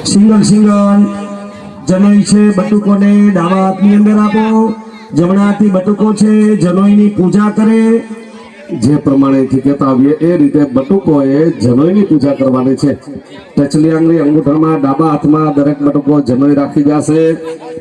Single જનોઈ છે બટુકોને ડાબા હાથની અંદર આપો, જમણા હાથની બટુકો છે જનોઈની પૂજા કરે। જે પ્રમાણેથી કહેતા આવીએ એ રીતે બટુકોએ જનોઈની પૂજા કરવાની છે। ટચલી આંગળી અંગૂઠામાં ડાબા હાથમાં દરેક બટુકો જનોઈ રાખી જશે।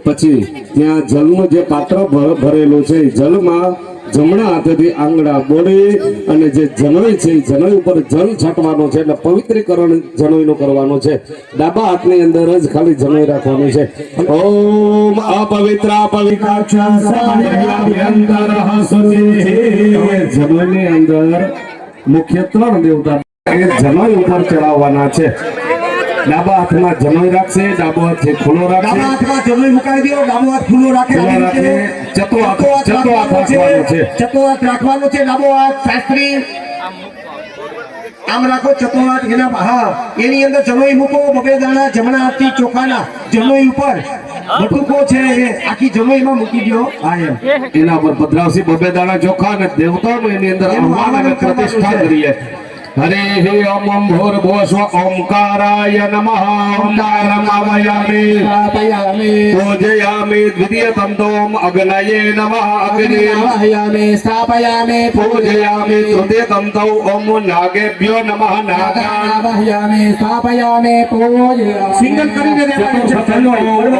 પછી ત્યાં જલનું જે પાત્ર ભરેલું છે જલમાં જમણા હાથેથી આંગળા બોળી અને જે જનોઈ છે જનોઈ ઉપર જલ છાંટવાનો છે, એટલે પવિત્રીકરણ જનોઈનું કરવાનું છે। ડાબા હાથની અંદર જ ખાલી જનોઈ રાખવાનું છે। ઓમ અપવિત્ર જનોઈની અંદર મુખ્ય 3 દેવતા એ જનોઈ ઉપર ચડાવવાના છે। ડાબા હાથમાં જનોઈ રાખશે, ડાબો હાથ ખુલ્લો રાખશે, ડાબા હાથમાં જનોઈ મુકાઈ દો, ડાબો હાથ ખુલ્લો રાખે, ચતો હાથ રાખવાનો છે, ડાબો હાથ શાસ્ત્રી આમ રાખો, ચતો હાથ એના હા એની અંદર જનોઈ મૂકો, બબે દાણા જમણા હાથથી ચોખાના જનોઈ ઉપર બટુકો છે આખી જનોઈમાં મૂકી દો। હા એના પર પધરાવસી બબે દાણા ચોખા અને દેવતાનું એની અંદર આહ્વાન પ્રતિષ્ઠા કરીએ। हरे हे ओम भूर्भुवस्व ओंकाराय नमः ओंकारं आवाहयामि पूजयामि द्वितीय तन्तोम अग्नये नमः अग्निं आवाहयामि स्थापयामि पूजयामि तृतीय तन्तौ ओम नागेभ्यो नमः नागान् आवाहयामि स्थापयामि पूजयामि सिंगल કરીને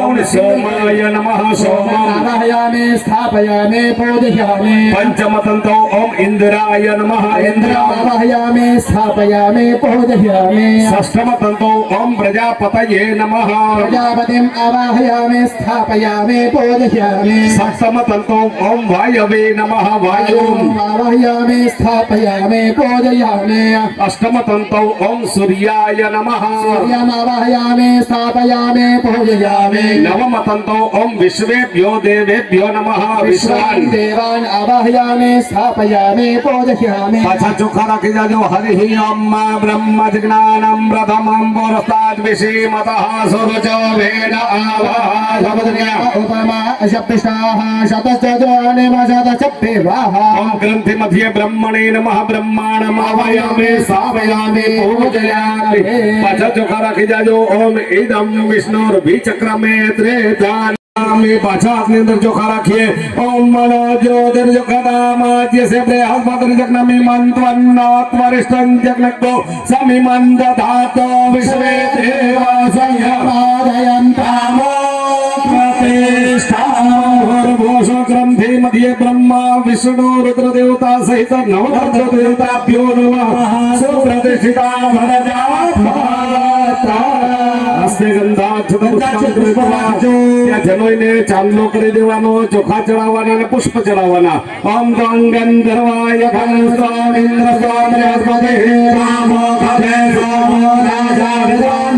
ઓમ સોમાય નમઃ સોમં આવાહયામિ સ્થાપયામિ પૂજયામિ પંચમ તંતો ઓમ ઇન્દ્રાય નમઃ ઇન્દ્રં આવાહયામિ स्थापयामि पूजयामि षष्ठम तंतो ओम प्रजापतये नमः प्रजापतिं आवाहयामि स्थापयामि पूजयामि सप्तम तंतो ओम वायवे नमः वायुं आवाहयामि स्थापयामि पूजयामि अष्टम तंतो ओम सूर्याय नमः सूर्यं आवाहयामि स्थापयामि पूजयामि नवम तंतो ओम विश्वेभ्यो देवेभ्यो नमः विश्वान् देवान् आवाहयामि स्थापयामि पूजयामि पाछा चोखा राखी जाजो। हरि ओम ब्रह्म ज्ञानं प्रथमं पुरस्ताद् विषीमतः सुरुचो वेद आवाह शब्दज्ञा उपमा शब्दिष्टाः शतश्चोने शतचप्पेवाः ओम ग्रंथि मध्ये ब्रह्मणे नमः ब्रह्माणं आवाहयामि स्थापयामि पूजयामि पाछा चोखा राखी जाजो। ओम इदं विष्णुर्विचक्रमे त्रेधा में पाछा अपने अंदर चोखा रखिए। ओम मनो ज्योतिर्जगदामाद्य से बृहस्पतिर्जग्नमि मंत्वन्नात्वरिष्ठं जग्नको समिमं दधातो विश्वे देवा संयमादयन्तामो प्रतिष्ठां भूर्भुवस्व ग्रंथि मध्ये ब्रह्मा विष्णु रुद्र देवता सहित नवदश देवताभ्यो नमः सुप्रतिष्ठिता भरजा જનોઈને ચાંદલો કરી દેવાનો, ચોખા ચડાવવાના અને પુષ્પ ચડાવવાના। ઓમ ગંધર્વાય ઇન્દ્ર સ્વામી રામો ભવે સોમો રાજા વિદ્વાન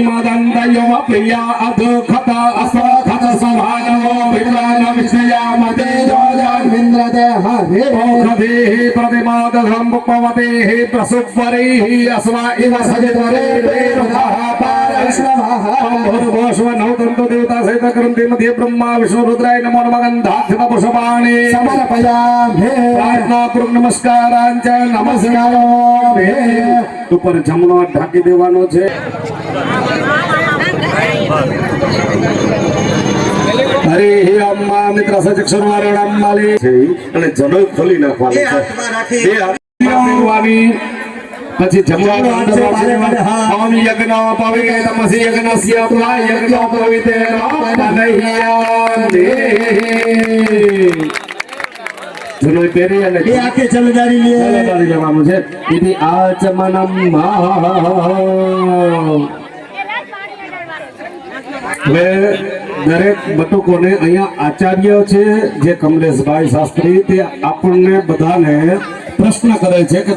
મદંતયો પ્રિયા અધખતા અસખત સભાનવો વિદ્વાન વિષ્ણયામતે જોજાન વિન્દ્રતે હરે ઓખદેહ પ્રતિમાદધમ પુપવતેહ પ્રસુપરેહ અસ્વા ઇવ સજતરે भूर्भुवस्व नवदन्तो देवता सहित ग्रंथि मध्ये ब्रह्मा विष्णु रुद्राय नमो नमः गन्धाक्षत पुष्पाणि समर्पयामि प्रार्थना पूर्वक नमस्कारांच नमस्कारामि। ऊपर जमनो ढाकी देवानो छे। हरे हे अम्मा मित्र सचक्षुरवारणं माले छे અને જનોઈ ખોલી નાખવાની છે। બે હાથમાં ફેરવાની પછી જમવાનો ઓમ યજ્ઞ પવિત્રે તમસી યજ્ઞસ્ય પ્રા યજ્ઞ પવિત્રે નમઃ જનોઈ પહેરી અને એ આખે ચલદારી જવાનું છે। તેથી આચમનમ હવે દરેક બટુકોને અહીંયા આચાર્ય છે જે કમલેશભાઈ શાસ્ત્રી તે આપણને બધાને પ્રશ્ન કરે છે કે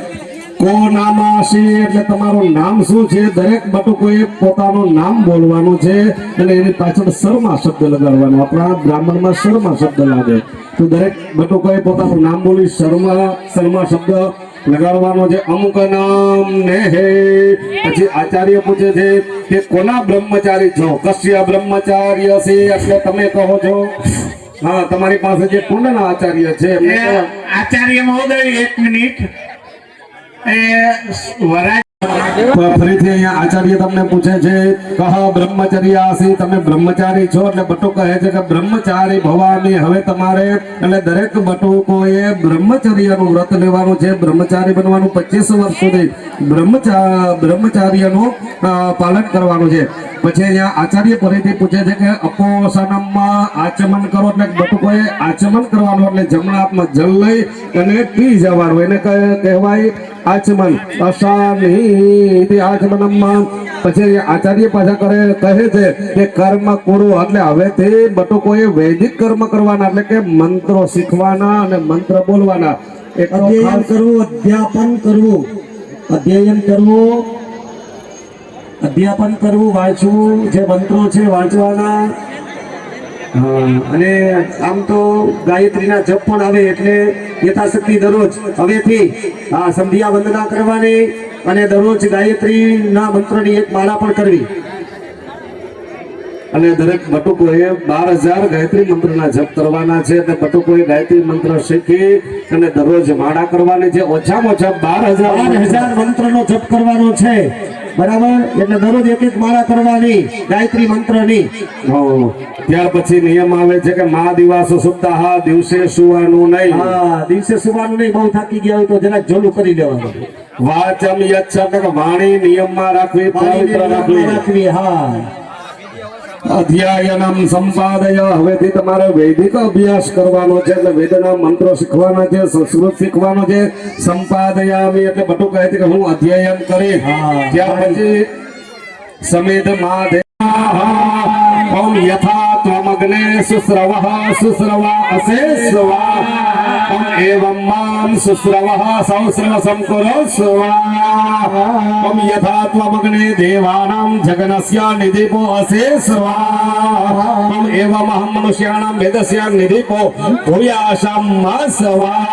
કો નામ આશી એટલે તમારું નામ શું છે। દરેક બટુકોએ પોતાનું નામ બોલવાનું છે અને એની પાછળ શર્મા શબ્દ લગાડવાનો। આપણા બ્રાહ્મણમાં શર્મા શબ્દ લાગે તો દરેક બટુકોએ પોતાનું નામ બોલી શર્મા શબ્દ લગાડવાનો છે। અમુક નામ ને હે પછી આચાર્ય પૂછે છે કે કોના બ્રહ્મચારી છો। કશ્ય બ્રહ્મચાર્ય છે એટલે તમે કહો છો। હા તમારી પાસે જે કુંડના આચાર્ય છે આચાર્ય મહોદય 1 મિનિટ એ વરાય ફરીથી અહીંયા આચાર્ય તમને પૂછે છે કહ બ્રહ્મચર્યાસી, તમે બ્રહ્મચારી છો એટલે બટુક કહે છે કે બ્રહ્મચારી ભવાની. હવે તમારે એટલે દરેક બટુકોએ બ્રહ્મચર્યનું વ્રત લેવાનું છે, બ્રહ્મચારી બનવાનું, 25 વર્ષ સુધી બ્રહ્મચાર્યનું પાલન કરવાનું છે. પછી અહીંયા આચાર્ય ફરીથી પૂછે છે કે અપોષણમાં આચમન કરો એટલે બટુકોએ આચમન કરવાનું, એટલે જમણા હાથમાં જલ લઈ અને પી જવાનું, એને કહેવાય આચમન. અશાની આચમનમાં પછી આચાર્ય પાછા કહે છે કે કર્મ કરો, એટલે હવેથી બટુકોએ વૈદિક કર્મ કરવાના, એટલે કે મંત્રો શીખવાના અને મંત્ર બોલવાના. અધ્યયન કરવું, અધ્યાપન કરવું, અધ્યયન કરવું, અધ્યાપન કરવું, વાંચવું, જે મંત્રો છે વાંચવાના. અને આમ તો ગાયત્રીના જપ પણ આવે, એટલે યથાશક્તિ દરરોજ હવેથી સંધ્યા વંદના કરવાની અને દરરોજ ગાયત્રીના મંત્રની એક માળા પણ કરવી. અને દરેક બટુકોએ 12,000 ગાયત્રી મંત્રના જપ કરવાના છે. અને બટુકોએ ગાયત્રી મંત્ર શીખી અને દરરોજ માળા કરવાની છે. ઓછામાં ઓછા 12,000 મંત્રનો જપ કરવાનો છે, બરાબર? એટલે દરરોજ એક માળા કરવાની ગાયત્રી મંત્રની. ત્યાર પછી નિયમ આવે છે કે મા દિવસ સુપ્તાહ, દિવસે સુવાનું નહીં. દિવસે સુવાનું નહીં. બહુ થાકી ગયા હોય તો જરાક જોલું કરી લેવાનું. વાચમ યચ્છ, વાણી નિયમમાં રાખવી, પવિત્ર રાખવી. અધ્યાયનમ સંપાદય, હવેથી તમારે વૈદિક અભ્યાસ કરવાનો છે, એટલે વેદના મંત્રો શીખવાના છે, સંસ્કૃત શીખવાનો છે. સંપાદયામી એટલે બટુક કહે છે કે હું અધ્યયન કરી. ત્યાર પછી સમેધ માધે ઓમ યથા ત્વમગ્ને સુસ્રવઃ સુસ્રવા અસેસ્વા ઓમ એવં મામ સુસ્રવઃ સૌસ્રવ સંકુરો સ્વા ઓમ યથા ત્વમગ્ને દેવાનાં જગનસ્ય નિધિપો અસેસ્વા ઓમ એવં અહં મનુષ્યાણાં વેદસ્ય નિધિપો ભૂયાશમ સ્વા.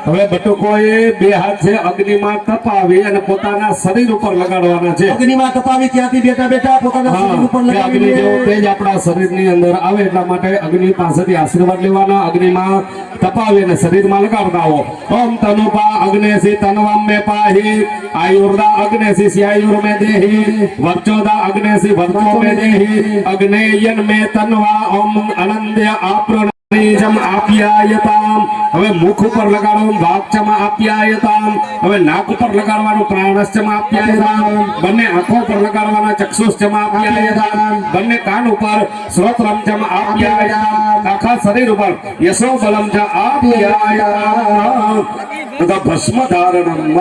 હવે બટુકોએ 2 હાથ છે અગ્નિમાં તપાવી અને પોતાના શરીર ઉપર લગાડવાના છે. અગ્નિમાં તપાવી ત્યાંથી બેઠા બેઠા પોતાના શરીર ઉપર અગ્નિ જેવો તેજ આપણા શરીરની અંદર આવે એટલા માટે અગ્નિ પાસેથી આશીર્વાદ લેવાના. અગ્નિમાં તપાવી અને શરીરમાં લગાડતા આવો. ઓમ તનુપા અગ્નેસી તનવમ મે પાહી, આયુર્દા અગ્નેસી સ્યાયુર મે દેહી, વર્ચોદા અગ્નેસી વર્ચો મે દેહી, અગ્નેયન મે તન્વા ઓમ અનંદ્ય આપ્રણ આપ્યાયતામ. હવે મુખ ઉપર લગાડવાનું વાક્ચમ આપ્યાયતામ. હવે નાક ઉપર લગાડવાનું પ્રાણશ્ચમ આપ્યાયતામ. બંને આંખો ઉપર લગાડવાના ચક્ષુશ્ચમ આપ્યાયતામ. બંને કાન ઉપર શ્રોત્રમચમ આપ્યાયતામ. આખા શરીર ઉપર યશો બલમ ચ આપ્યાયતામ. ભસ્મ ધારણમ.